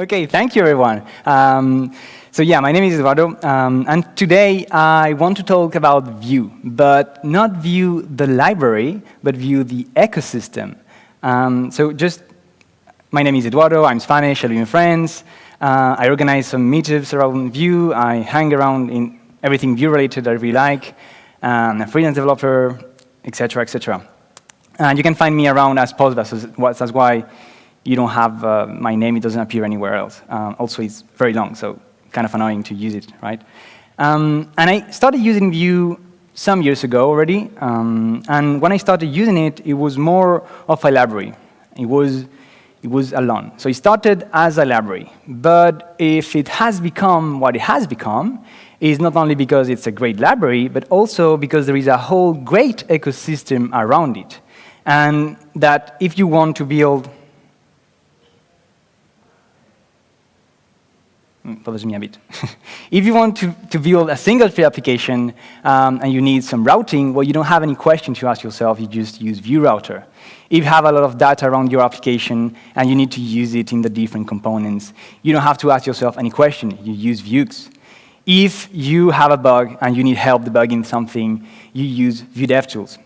Okay, thank you, everyone. So yeah, my name is Eduardo, and today I want to talk about Vue, but not Vue the library, but Vue the ecosystem. My name is Eduardo, I'm Spanish, I live in France. I organize some meetups around Vue, I hang around in everything Vue-related I really like. I'm a freelance developer, etc., etc. And you can find me around as Postva, so that's why you don't have my name, it doesn't appear anywhere else. Also, it's very long, so kind of annoying to use it, right? And I started using Vue some years ago already, and when I started using it, it was more of a library. It was alone. So it started as a library, but if it has become what it has become, is not only because it's a great library, but also because there is a whole great ecosystem around it. And that if you want to build, bothers me a bit. If you want to build a single-page application and you need some routing, well, you don't have any question to ask yourself, you just use Vue Router. If you have a lot of data around your application and you need to use it in the different components, you don't have to ask yourself any question, you use Vuex. If you have a bug and you need help debugging something, you use Vue DevTools.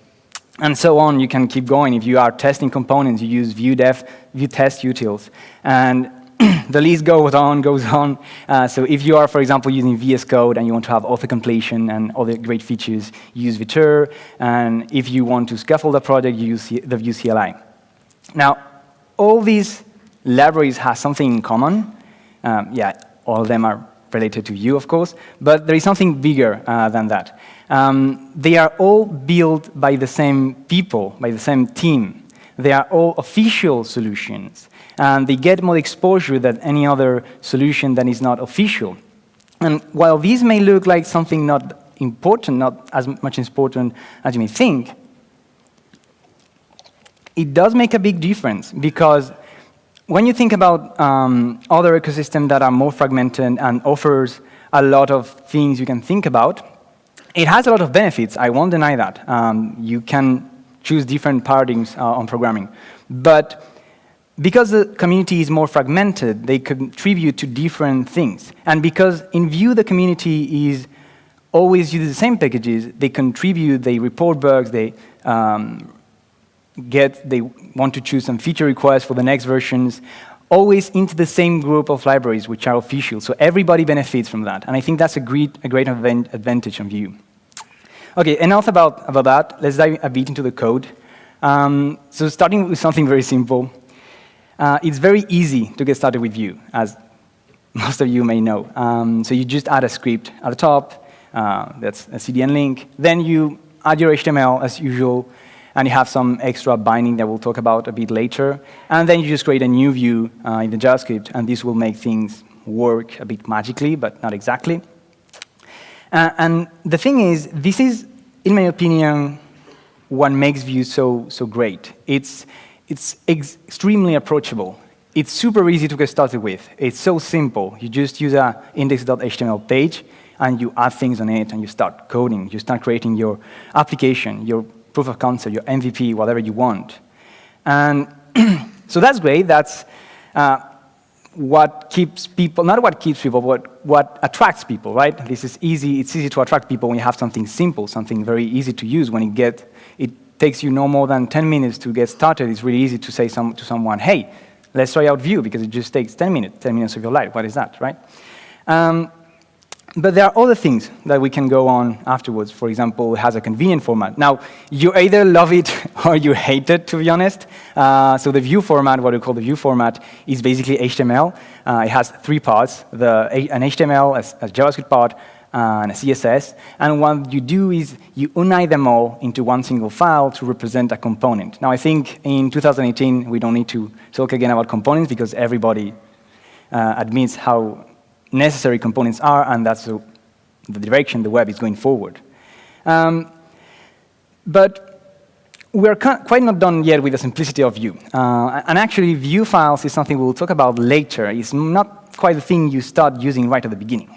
And so on, you can keep going. If you are testing components, you use Vue test utils. And the list goes on. So if you are, for example, using VS Code and you want to have auto-completion and other great features, you use Viter. And if you want to scaffold a project, you use the Vue CLI. Now, all these libraries have something in common. All of them are related to Vue, of course, but there is something bigger than that. They are all built by the same people, by the same team. They are all official solutions, and they get more exposure than any other solution that is not official. And while these may look like something not important, not as much important as you may think, it does make a big difference, because when you think about other ecosystems that are more fragmented and offers a lot of things you can think about, it has a lot of benefits. I won't deny that. You can choose different paradigms on programming. But because the community is more fragmented, they contribute to different things. And because in Vue, the community is always using the same packages, they contribute, they report bugs, they want to choose some feature requests for the next versions, always into the same group of libraries, which are official. So everybody benefits from that. And I think that's a great advantage on Vue. OK, enough about that. Let's dive a bit into the code. So starting with something very simple. It's very easy to get started with Vue, as most of you may know. So you just add a script at the top. That's a CDN link. Then you add your HTML, as usual. And you have some extra binding that we'll talk about a bit later. And then you just create a new view in the JavaScript, and this will make things work a bit magically, but not exactly. And the thing is, this is, in my opinion, what makes Vue so great. It's extremely approachable. It's super easy to get started with. It's so simple. You just use a index.html page, and you add things on it, and you start coding. You start creating your application, your proof of concept, your MVP, whatever you want. And so that's great. That's what keeps people, not what keeps people, but what attracts people, right? This is easy. It's easy to attract people when you have something simple, something very easy to use. When it takes you no more than 10 minutes to get started, it's really easy to say to someone, hey, let's try out Vue, because it just takes 10 minutes of your life. What is that, right? But there are other things that we can go on afterwards. For example, it has a convenient format. Now, you either love it or you hate it, to be honest. So the Vue format, what we call the Vue format, is basically HTML. It has three parts, an HTML, a JavaScript part, and a CSS. And what you do is you unite them all into one single file to represent a component. Now, I think in 2018, we don't need to talk again about components, because everybody admits how necessary components are, and that's the direction the web is going forward. But we're quite not done yet with the simplicity of Vue. And actually, Vue files is something we'll talk about later. It's not quite the thing you start using right at the beginning.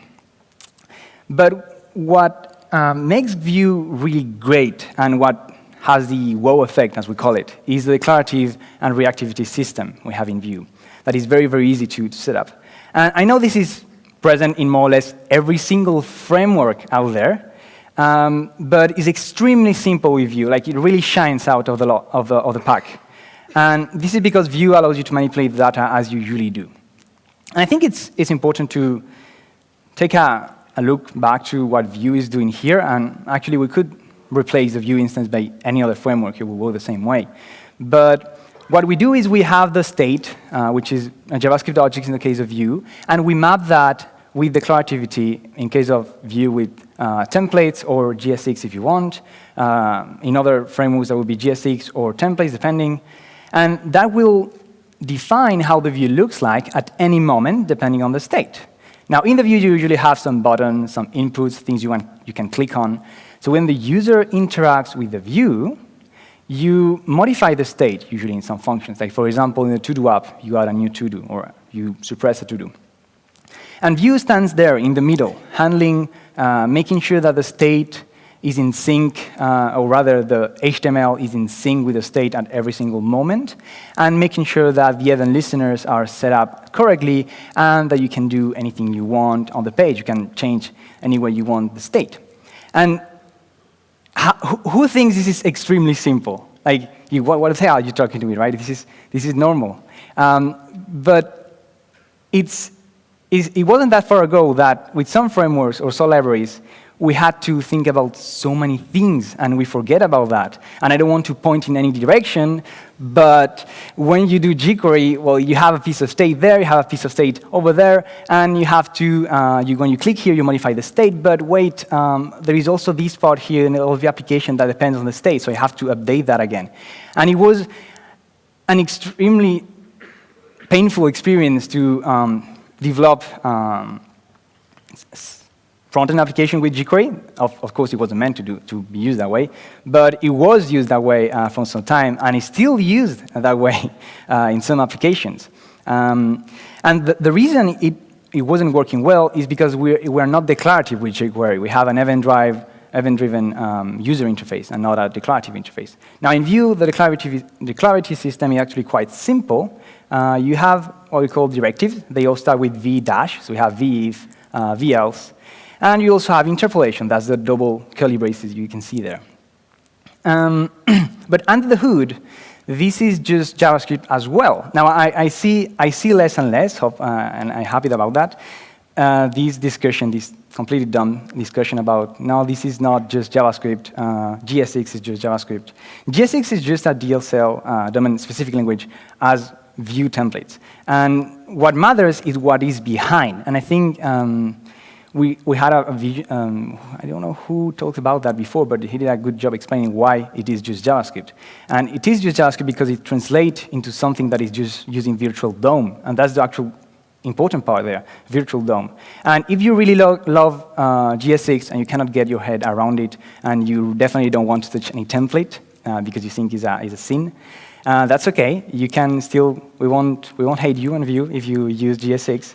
But what makes Vue really great, and what has the wow effect, as we call it, is the declarative and reactivity system we have in Vue. That is very, very easy to set up. And I know this is present in more or less every single framework out there, but it's extremely simple with Vue. Like, it really shines out of the pack. And this is because Vue allows you to manipulate the data as you usually do. And I think it's important to take a look back to what Vue is doing here. And actually, we could replace the Vue instance by any other framework. It will work the same way. But what we do is we have the state, which is a JavaScript object in the case of Vue, and we map that with declarativity in case of Vue with templates or JSX if you want. In other frameworks, that would be JSX or templates, depending. And that will define how the view looks like at any moment, depending on the state. Now, in the view, you usually have some buttons, some inputs, things you can click on. So when the user interacts with the view, you modify the state, usually in some functions. Like, for example, in the to-do app, you add a new to-do, or you suppress a to-do. And Vue stands there in the middle, handling, making sure that the state is in sync, or rather the HTML is in sync with the state at every single moment, and making sure that the event listeners are set up correctly and that you can do anything you want on the page. You can change any way you want the state. And who thinks this is extremely simple? Like, what the hell are you talking to me, right? This is normal. But it wasn't that far ago that with some frameworks or some libraries, we had to think about so many things, and we forget about that. And I don't want to point in any direction, but when you do jQuery, well, you have a piece of state there, you have a piece of state over there, and you have to, when you click here, you modify the state, but wait, there is also this part here in all the application that depends on the state, so you have to update that again. And it was an extremely painful experience to develop front-end application with jQuery. Of course, it wasn't meant to be used that way, but it was used that way for some time, and it's still used that way in some applications. And the reason it wasn't working well is because we're not declarative with jQuery. We have an event-driven user interface and not a declarative interface. Now, in Vue, the declarative system is actually quite simple. You have what we call directives. They all start with v dash, so we have v-if, v-else. And you also have interpolation. That's the double curly braces you can see there. But under the hood, this is just JavaScript as well. Now, I see less and less, and I'm happy about that. This completely dumb discussion about, no, this is not just JavaScript. JSX is just JavaScript. JSX is just a DLSL, domain-specific language, as Vue templates. And what matters is what is behind. And I think we had a vision, I don't know who talked about that before, but he did a good job explaining why it is just JavaScript. And it is just JavaScript because it translates into something that is just using virtual DOM. And that's the actual important part there, virtual DOM. And if you really love JSX and you cannot get your head around it, and you definitely don't want to touch any template because you think is a sin, that's okay. You can still, we won't hate you on Vue if you use JSX.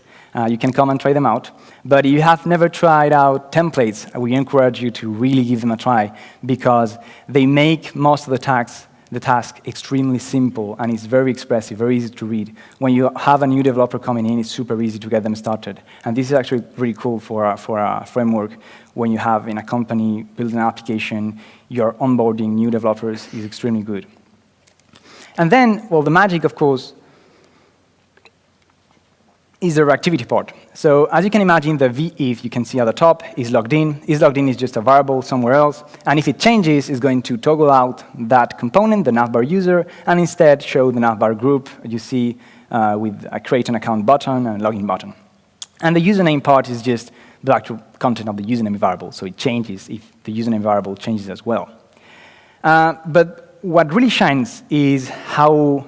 You can come and try them out. But if you have never tried out templates, we encourage you to really give them a try, because they make most of the task extremely simple, and it's very expressive, very easy to read. When you have a new developer coming in, it's super easy to get them started. And this is actually really cool for a framework. When you have in a company building an application, you're onboarding new developers is extremely good. And then, well, the magic, of course, is the reactivity part. So as you can imagine, the v-if you can see at the top is logged in. Is logged in is just a variable somewhere else. And if it changes, it's going to toggle out that component, the navbar user, and instead show the navbar group you see with a create an account button and login button. And the username part is just the actual content of the username variable. So it changes if the username variable changes as well. But what really shines is how.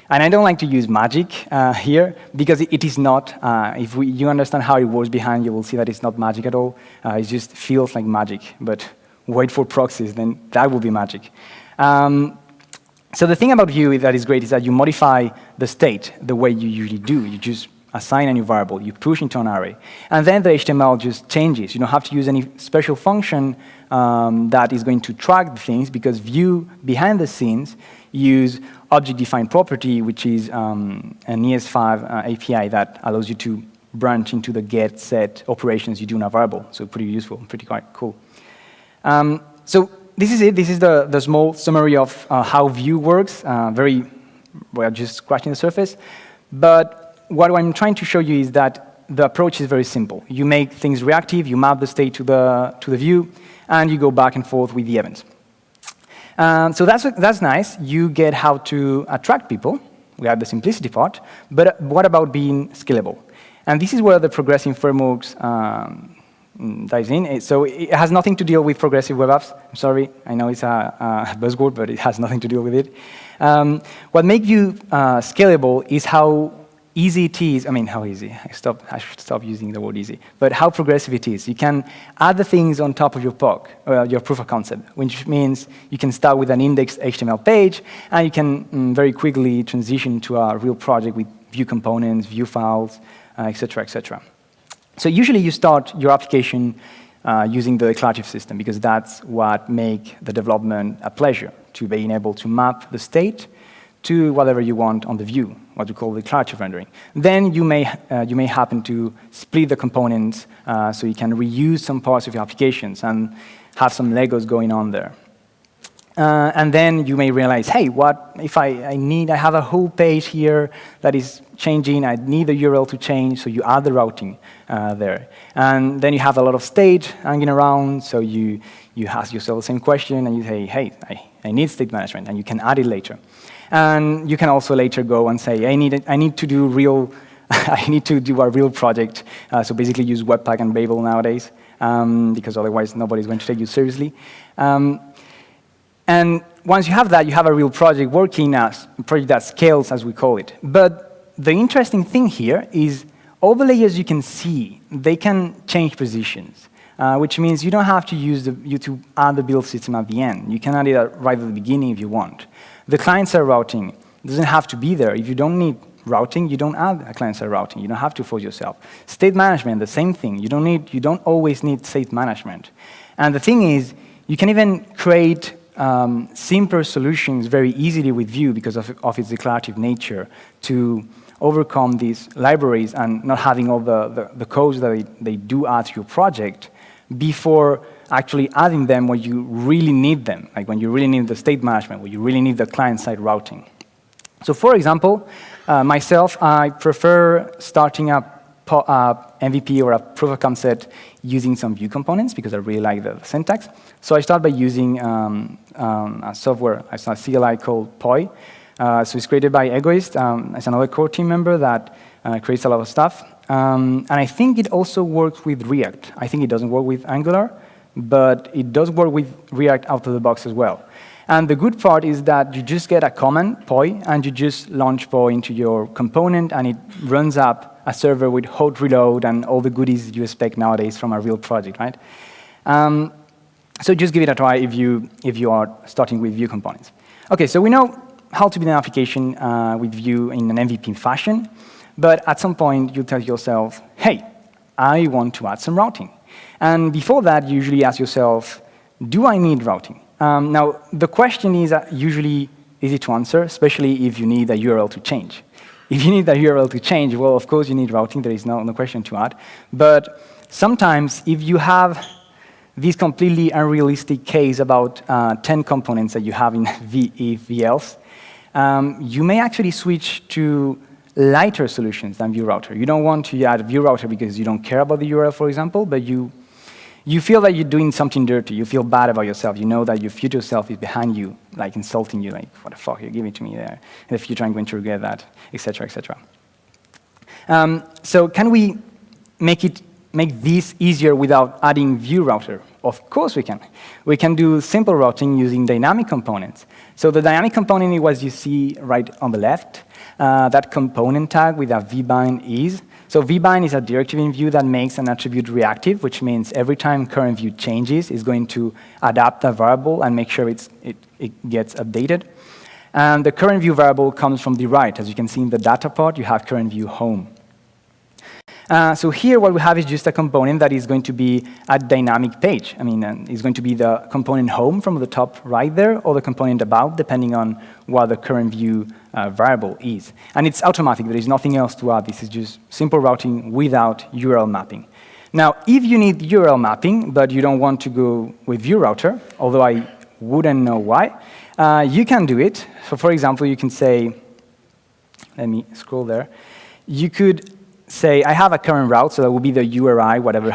And I don't like to use magic here, because it is not. If you understand how it works behind, you will see that it's not magic at all. It just feels like magic. But wait for proxies, then that will be magic. So the thing about Vue that is great is that you modify the state the way you usually do. You just assign a new variable, you push into an array, and then the HTML just changes. You don't have to use any special function that is going to track the things, because Vue, behind the scenes, use object-defined property, which is an ES5 API that allows you to branch into the get, set operations you do in a variable. So pretty useful, pretty quite cool. So this is it. This is the small summary of how Vue works. We're just scratching the surface. But what I'm trying to show you is that the approach is very simple. You make things reactive, you map the state to the view, and you go back and forth with the events. So that's nice. You get how to attract people. We have the simplicity part. But what about being scalable? And this is where the progressive frameworks dives in. So it has nothing to deal with progressive web apps. I'm sorry. I know it's a buzzword, but it has nothing to do with it. What makes you scalable is how easy it is. I mean, how easy. I should stop using the word easy. But how progressive it is. You can add the things on top of your POC, your proof of concept, which means you can start with an indexed HTML page, and you can very quickly transition to a real project with Vue components, Vue files, etc., etc. So usually you start your application using the declarative system, because that's what makes the development a pleasure, to being able to map the state to whatever you want on the view, what we call declarative rendering. Then you may happen to split the components so you can reuse some parts of your applications and have some Legos going on there. And then you may realize, hey, what if I have a whole page here that is changing, I need the URL to change, so you add the routing there. And then you have a lot of state hanging around, so you ask yourself the same question, and you say, hey, I need state management, and you can add it later. And you can also later go and say, I need to do a real project, so basically use Webpack and Babel nowadays, because otherwise nobody's going to take you seriously. And once you have that, you have a real project working, a project that scales, as we call it. But the interesting thing here is all the layers you can see, they can change positions, which means you don't have to use you to add the build system at the end. You can add it right at the beginning if you want. The client-side routing doesn't have to be there. If you don't need routing, you don't add a client-side routing. You don't have to force yourself. State management, the same thing. You don't always need state management. And the thing is, you can even create simpler solutions very easily with Vue because of its declarative nature to overcome these libraries and not having all the codes that they do add to your project before actually adding them when you really need them, like when you really need the state management, when you really need the client-side routing. So for example, myself, I prefer starting a MVP or a proof of concept using some Vue components because I really like the syntax. So I start by using a software, a CLI called Poi. So it's created by Egoist. It's another core team member that creates a lot of stuff. And I think it also works with React. I think it doesn't work with Angular, but it does work with React out of the box as well. And the good part is that you just get a command, Poi, and you just launch Poi into your component, and it runs up a server with hot reload and all the goodies you expect nowadays from a real project, right? So just give it a try if you are starting with Vue components. OK, so we know how to build an application with Vue in an MVP fashion. But at some point, you tell yourself, hey, I want to add some routing. And before that, you usually ask yourself, do I need routing? Now, the question is usually easy to answer, especially if you need a URL to change. If you need a URL to change, well, of course, you need routing. There is no question to add. But sometimes, if you have this completely unrealistic case about 10 components that you have in VLs, you may actually switch to lighter solutions than VueRouter. You don't want to add VueRouter because you don't care about the URL, for example, but you feel that you're doing something dirty. You feel bad about yourself. You know that your future self is behind you, like insulting you, like, what the fuck, you're giving to me there. In the future, I'm going to regret that, etc., etc. So can we make this easier without adding VueRouter? Of course we can. We can do simple routing using dynamic components. So the dynamic component is what you see right on the left. That component tag with a vbind is. So vbind is a directive in Vue that makes an attribute reactive, which means every time current Vue changes, it's going to adapt a variable and make sure it gets updated. And the current Vue variable comes from the right. As you can see in the data part, you have current Vue home. So here what we have is just a component that is going to be a dynamic page. I mean, it's going to be the component home from the top right there, or the component about, depending on what the current view variable is. And it's automatic. There is nothing else to add. This is just simple routing without URL mapping. Now, if you need URL mapping, but you don't want to go with VueRouter, although I wouldn't know why, you can do it. So for example, you can say, let me scroll there. You could say, I have a current route, so that will be the URI, whatever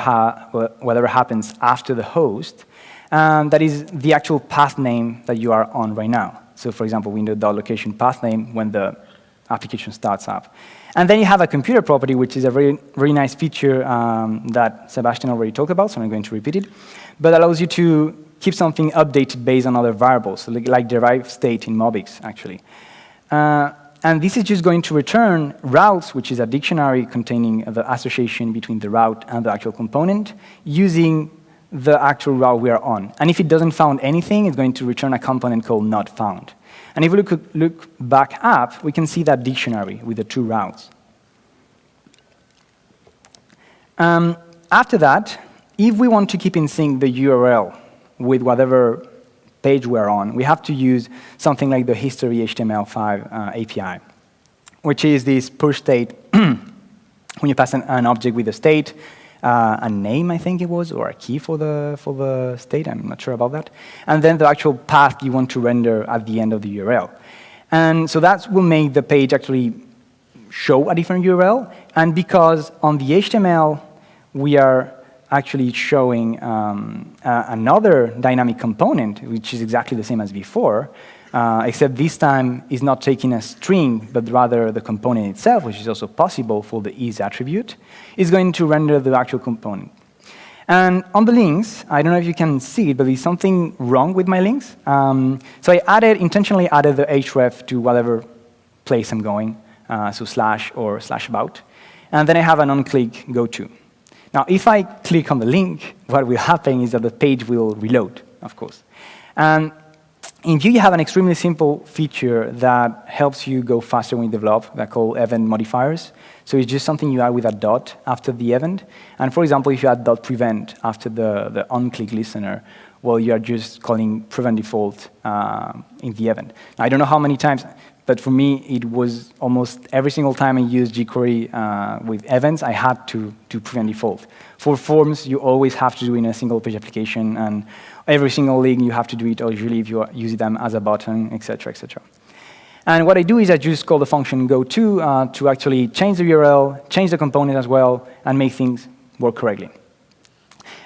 happens after the host. That is the actual path name that you are on right now. So for example, window.location path name when the application starts up. And then you have a computer property, which is a very, very nice feature that Sebastian already talked about, so I'm not going to repeat it, but allows you to keep something updated based on other variables, so like derived state in Mobix, actually. And this is just going to return routes, which is a dictionary containing the association between the route and the actual component, using the actual route we are on. And if it doesn't found anything, it's going to return a component called not found. And if we look back up, we can see that dictionary with the two routes. After that, if we want to keep in sync the URL with whatever page we're on, we have to use something like the history HTML5 API, which is this push state when you pass an object with a state, a name, I think it was, or a key for the state. I'm not sure about that. And then the actual path you want to render at the end of the URL. And so that will make the page actually show a different URL. And because on the HTML, we are actually showing another dynamic component, which is exactly the same as before, except this time is not taking a string, but rather the component itself, which is also possible for the is attribute, is going to render the actual component. And on the links, I don't know if you can see it, but there's something wrong with my links. So I intentionally added the href to whatever place I'm going, so slash or slash about. And then I have an on-click go-to. Now, if I click on the link, what will happen is that the page will reload, of course. And in Vue, you have an extremely simple feature that helps you go faster when you develop. They're called event modifiers. So it's just something you add with a dot after the event. And for example, if you add .prevent after the on-click listener, well, you are just calling prevent default in the event. Now, I don't know how many times, but for me, it was almost every single time I used jQuery with events, I had to do prevent default. For forms, you always have to do in a single page application, and every single link you have to do it, or usually if you use them as a button, et cetera, et cetera. And what I do is I just call the function goTo to actually change the URL, change the component as well, and make things work correctly.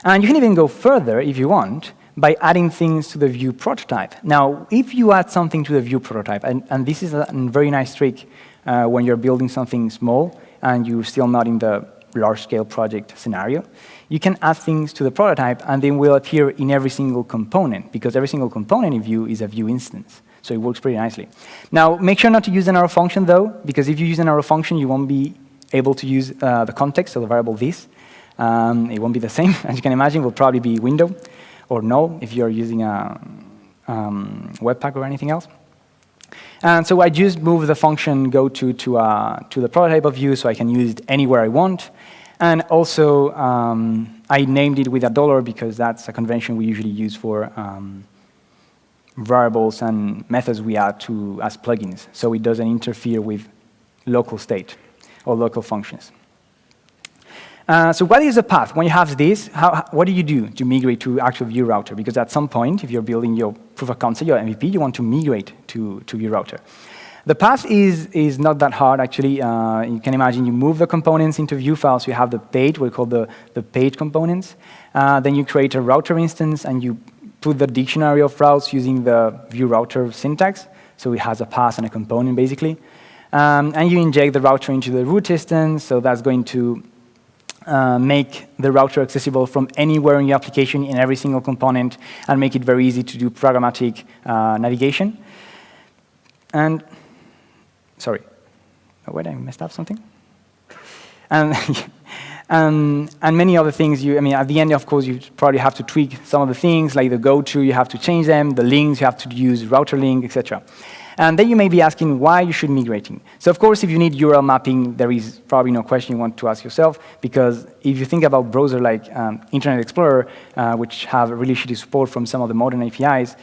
And you can even go further if you want, by adding things to the Vue prototype. Now, if you add something to the Vue prototype, and this is a very nice trick when you're building something small and you're still not in the large-scale project scenario, you can add things to the prototype and they will appear in every single component, because every single component in Vue is a Vue instance. So it works pretty nicely. Now, make sure not to use an arrow function, though, because if you use an arrow function, you won't be able to use the context of the variable this. It won't be the same. As you can imagine, it will probably be window or null if you're using a Webpack or anything else. And so I just moved the function goTo to the prototype of Vue so I can use it anywhere I want. And also, I named it with $, because that's a convention we usually use for variables and methods we add as plugins, so it doesn't interfere with local state or local functions. So what is the path? When you have this, what do you do to migrate to actual VueRouter? Because at some point, if you're building your proof of concept, your MVP, you want to migrate to VueRouter. The path is not that hard, actually. You can imagine you move the components into Vue files. You have the page, we call the page components. Then you create a router instance, and you put the dictionary of routes using the VueRouter syntax. So it has a path and a component, basically. And you inject the router into the root instance. So that's going to make the router accessible from anywhere in your application in every single component, and make it very easy to do programmatic navigation. And sorry, oh, wait, I messed up something. And many other things. I mean, at the end, of course, you probably have to tweak some of the things, like the goTo, you have to change them, the links, you have to use router link, etc. And then you may be asking why you should migrating. So of course, if you need URL mapping, there is probably no question you want to ask yourself, because if you think about browser like Internet Explorer, which have really shitty support from some of the modern APIs,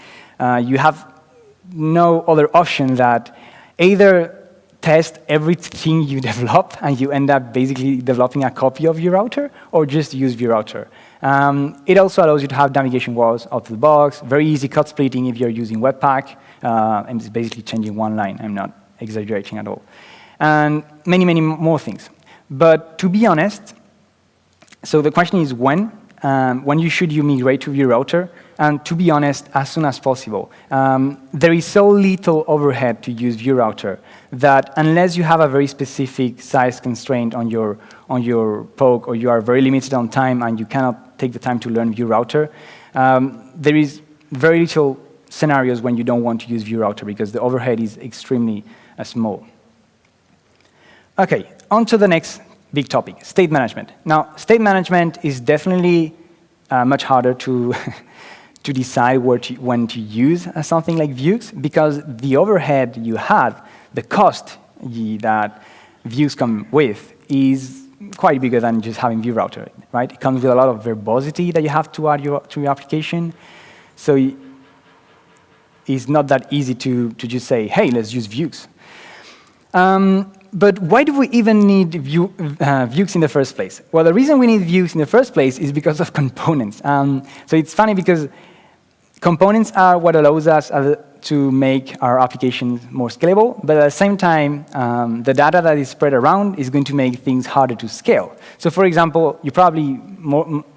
you have no other option that either test everything you develop and you end up basically developing a copy of your router, or just use VueRouter. It also allows you to have navigation walls out of the box, very easy code splitting if you're using Webpack, and it's basically changing one line. I'm not exaggerating at all. And many, many more things. But to be honest, so the question is when should you migrate to VueRouter? And to be honest, as soon as possible. There is so little overhead to use VueRouter that unless you have a very specific size constraint on your POC, or you are very limited on time and you cannot take the time to learn VueRouter, there is very little scenarios when you don't want to use VueRouter because the overhead is extremely small. OK, on to the next big topic, state management. Now, state management is definitely much harder to to decide when to use something like Vuex, because the overhead you have, the cost that Vuex come with, is quite bigger than just having VueRouter, right? It comes with a lot of verbosity that you have to add to your application. So it's not that easy to just say, hey, let's use Vuex. But why do we even need Vuex in the first place? Well, the reason we need Vuex in the first place is because of components. So it's funny because components are what allows us to make our applications more scalable, but at the same time, the data that is spread around is going to make things harder to scale. So for example, you probably,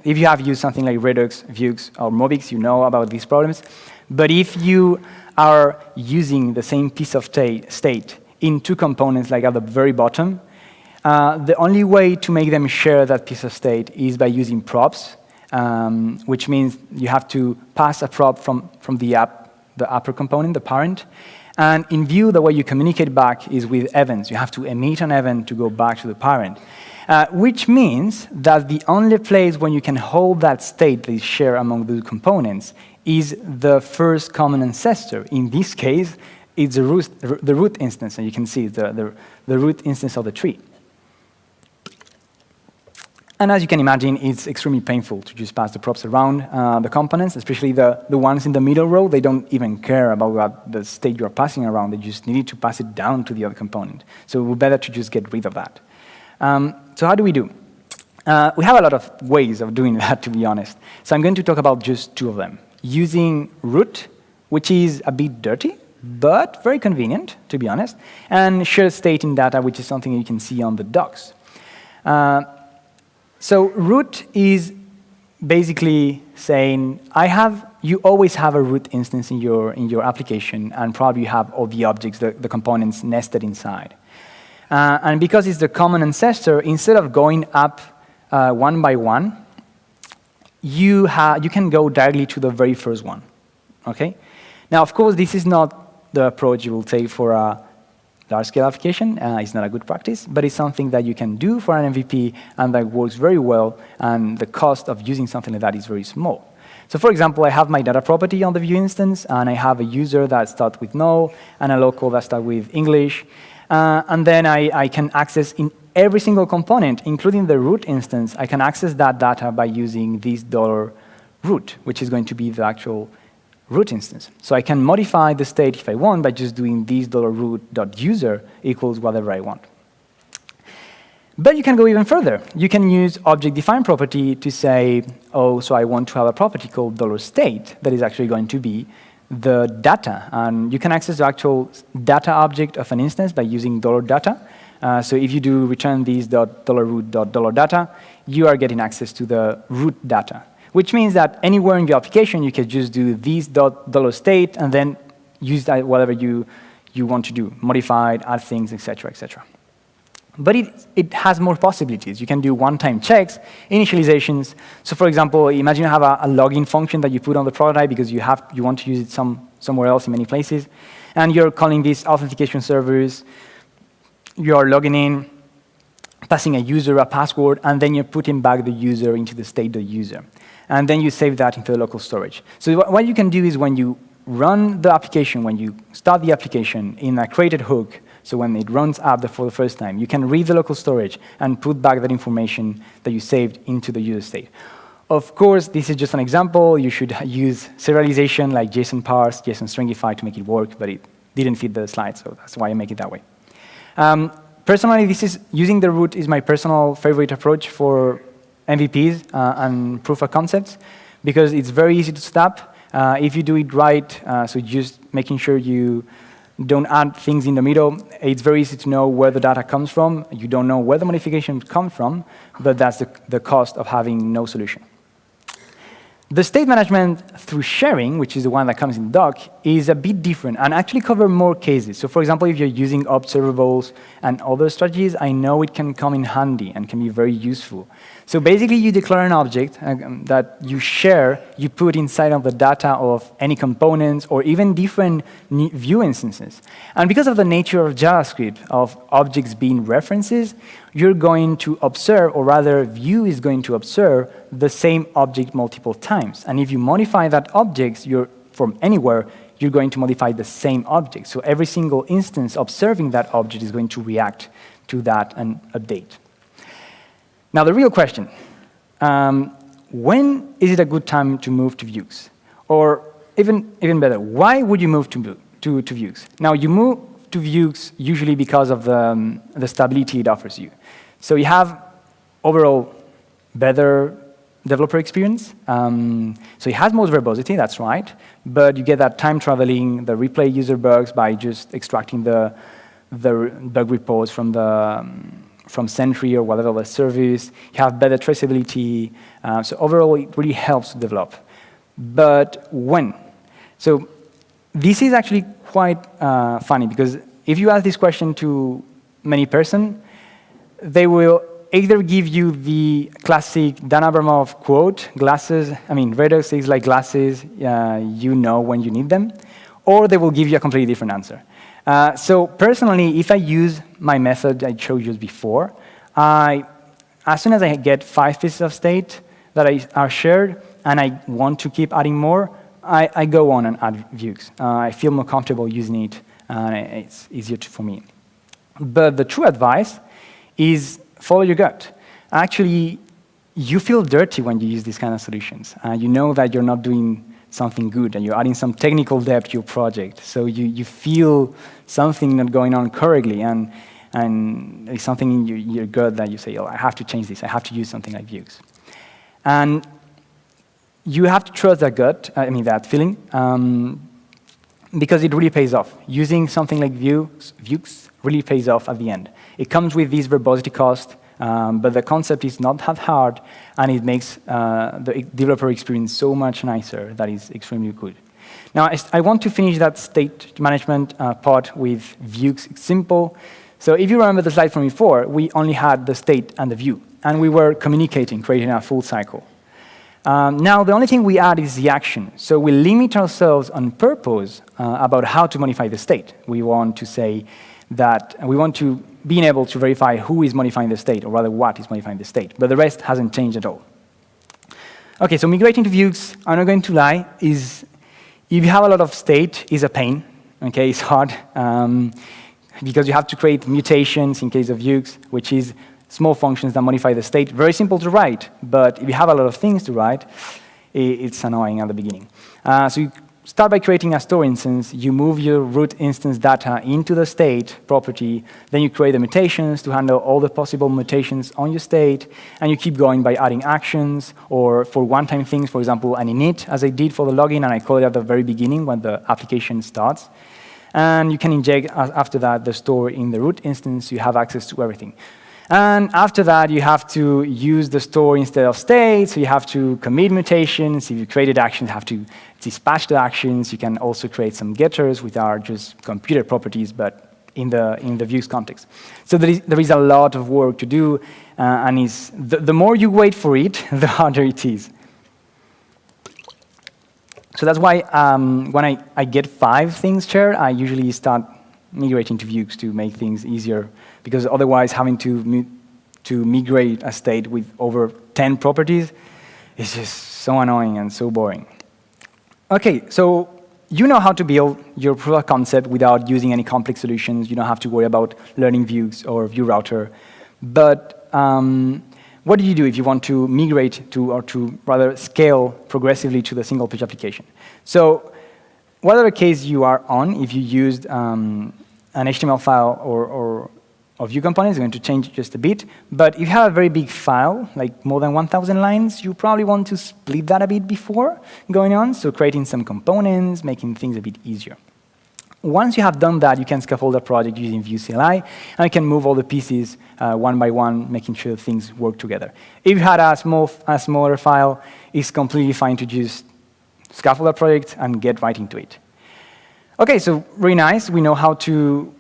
if you have used something like Redux, Vuex, or Mobix, you know about these problems. But if you are using the same piece of state in two components, like at the very bottom, the only way to make them share that piece of state is by using props, which means you have to pass a prop from the upper component, the parent. And in Vue, the way you communicate back is with events. You have to emit an event to go back to the parent, which means that the only place when you can hold that state that is shared among the components is the first common ancestor. In this case, it's the root instance, and you can see the root instance of the tree. And as you can imagine, it's extremely painful to just pass the props around the components, especially the ones in the middle row. They don't even care about what the state you're passing around. They just need to pass it down to the other component. So it would be better to just get rid of that. So how do we do? We have a lot of ways of doing that, to be honest. So I'm going to talk about just two of them. Using root, which is a bit dirty, but very convenient, to be honest, and shared state in data, which is something you can see on the docs. So root is basically saying, you always have a root instance in your application, and probably you have all the objects, the components nested inside. And because it's the common ancestor, instead of going up one by one, you can go directly to the very first one. Okay? Now, of course, this is not the approach you will take for a large-scale application. It's not a good practice, but it's something that you can do for an MVP, and that works very well, and the cost of using something like that is very small. So for example, I have my data property on the Vue instance, and I have a user that starts with no, and a local that starts with English. And then I can access in every single component, including the root instance, I can access that data by using this $root, which is going to be the actual root instance. So I can modify the state if I want by just doing this $root.user equals whatever I want. But you can go even further. You can use object-defined property to say, oh, so I want to have a property called $state that is actually going to be the data. And you can access the actual data object of an instance by using $data. So if you do return these $root.$data, you are getting access to the root data, which means that anywhere in your application, you can just do this $state and then use that whatever you want to do, modify it, add things, etc., etc. But it has more possibilities. You can do one-time checks, initializations. So for example, imagine you have a login function that you put on the prototype because you want to use it somewhere else in many places. And you're calling these authentication servers. You're logging in, passing a user a password, and then you're putting back the user into the state.user. And then you save that into the local storage. So what you can do is when you run the application, when you start the application in a created hook, so when it runs up for the first time, you can read the local storage and put back that information that you saved into the user state. Of course, this is just an example. You should use serialization like JSON parse, JSON stringify to make it work, but it didn't fit the slide, so that's why I make it that way. Personally, using the root is my personal favorite approach for MVPs and proof of concepts, because it's very easy to stop. If you do it right, so just making sure you don't add things in the middle, it's very easy to know where the data comes from. You don't know where the modifications come from, but that's the cost of having no solution. The state management through sharing, which is the one that comes in the doc, is a bit different and actually cover more cases. So for example, if you're using observables and other strategies, I know it can come in handy and can be very useful. So basically, you declare an object that you share, you put inside of the data of any components or even different Vue instances. And because of the nature of JavaScript, of objects being references, you're going to observe, or rather Vue is going to observe the same object multiple times. And if you modify that object from anywhere, you're going to modify the same object. So every single instance observing that object is going to react to that and update. Now, the real question, when is it a good time to move to Vues? Or even better, why would you move to Vues? Now, you move to Vues usually because of the stability it offers you. So you have overall better developer experience. So it has more verbosity, that's right, but you get that time traveling, the replay user bugs by just extracting the bug reports from Sentry or whatever the service. You have better traceability. So overall, it really helps to develop. But when? So this is actually quite funny, because if you ask this question to many person, they will either give you the classic Dan Abramov quote, glasses, Redux is like glasses, you know when you need them, or they will give you a completely different answer. So personally, if I use my method I showed you before, as soon as I get 5 pieces of state that are shared, and I want to keep adding more, I go on and add Vues. I feel more comfortable using it, and it's easier for me. But the true advice is follow your gut. Actually, you feel dirty when you use these kind of solutions. You know that you're not doing something good, and you're adding some technical depth to your project. So you feel something not going on correctly, and it's something in your gut that you say, oh, I have to change this. I have to use something like Vues. And you have to trust that gut, that feeling, because it really pays off. Using something like Vues really pays off at the end. It comes with this verbosity cost, but the concept is not that hard, and it makes the developer experience so much nicer that is extremely good. Now, I want to finish that state management part with Vues. It's simple. So if you remember the slide from before, we only had the state and the view, and we were communicating, creating a full cycle. Now, the only thing we add is the action. So we limit ourselves on purpose about how to modify the state. We want to say that we want to being able to verify who is modifying the state, or rather what is modifying the state. But the rest hasn't changed at all. OK, so migrating to Vues, I'm not going to lie, if you have a lot of state, is a pain. OK, it's hard, because you have to create mutations in case of Vues, which is small functions that modify the state. Very simple to write, but if you have a lot of things to write, it's annoying at the beginning. So you start by creating a store instance. You move your root instance data into the state property. Then you create the mutations to handle all the possible mutations on your state. And you keep going by adding actions, or for one-time things, for example, an init, as I did for the login, and I call it at the very beginning when the application starts. And you can inject, after that, the store in the root instance. You have access to everything. And after that, you have to use the store instead of state. So you have to commit mutations. If you created actions, you have to dispatch the actions. You can also create some getters, which are just computer properties, but in the Vues context. So there is a lot of work to do. And the more you wait for it, the harder it is. So that's why when I get 5 things shared, I usually start migrating to Vues to make things easier, because otherwise having to migrate a state with over 10 properties is just so annoying and so boring. OK, so you know how to build your proof of concept without using any complex solutions. You don't have to worry about learning Vues or Vue router. But what do you do if you want to migrate to, or to rather scale progressively to the single page application? So whatever case you are on, if you used an HTML file or Vue component, is going to change just a bit. But if you have a very big file, like more than 1,000 lines, you probably want to split that a bit before going on, so creating some components, making things a bit easier. Once you have done that, you can scaffold a project using Vue CLI, and you can move all the pieces one by one, making sure things work together. If you had a smaller file, it's completely fine to just scaffold a project and get right into it. OK, so really nice. We know how to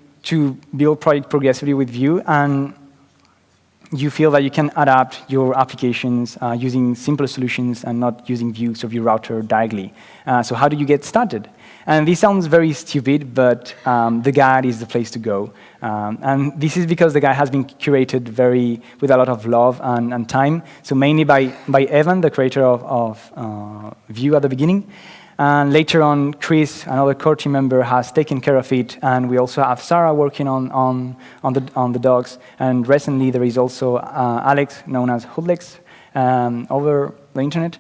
build project progressively with Vue, and you feel that you can adapt your applications using simple solutions and not using Vues or Vue router directly. So how do you get started? And this sounds very stupid, but the guide is the place to go. And this is because the guide has been curated with a lot of love and time, so mainly by Evan, the creator of Vue at the beginning. And later on, Chris, another core team member, has taken care of it. And we also have Sarah working on the docs. And recently, there is also Alex, known as Hoodlex, over the internet,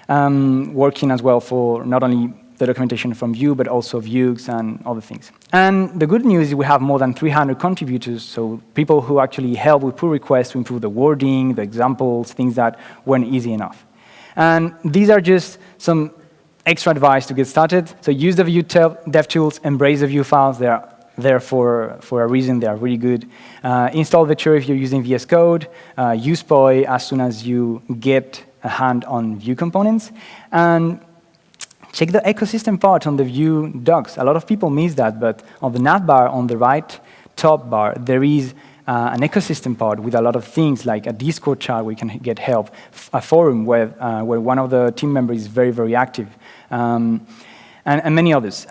working as well for not only the documentation from Vue, but also Vues and other things. And the good news is we have more than 300 contributors, so people who actually help with pull requests to improve the wording, the examples, things that weren't easy enough. And these are just some extra advice to get started. So use the Vue dev tools, embrace the Vue files. They are there for a reason. They are really good. Install Vector if you're using VS Code. Use Poi as soon as you get a hand on Vue components. And check the ecosystem part on the Vue docs. A lot of people miss that, but on the navbar on the right top bar, there is an ecosystem part with a lot of things, like a Discord chat where you can get help, a forum where one of the team members is very, very active, and many others.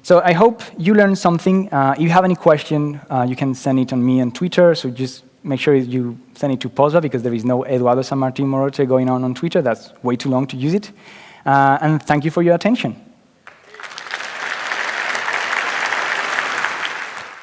So I hope you learned something. If you have any question, you can send it on me on Twitter, so just make sure you send it to Posva, because there is no Eduardo San Martin Morote going on Twitter. That's way too long to use it. And thank you for your attention.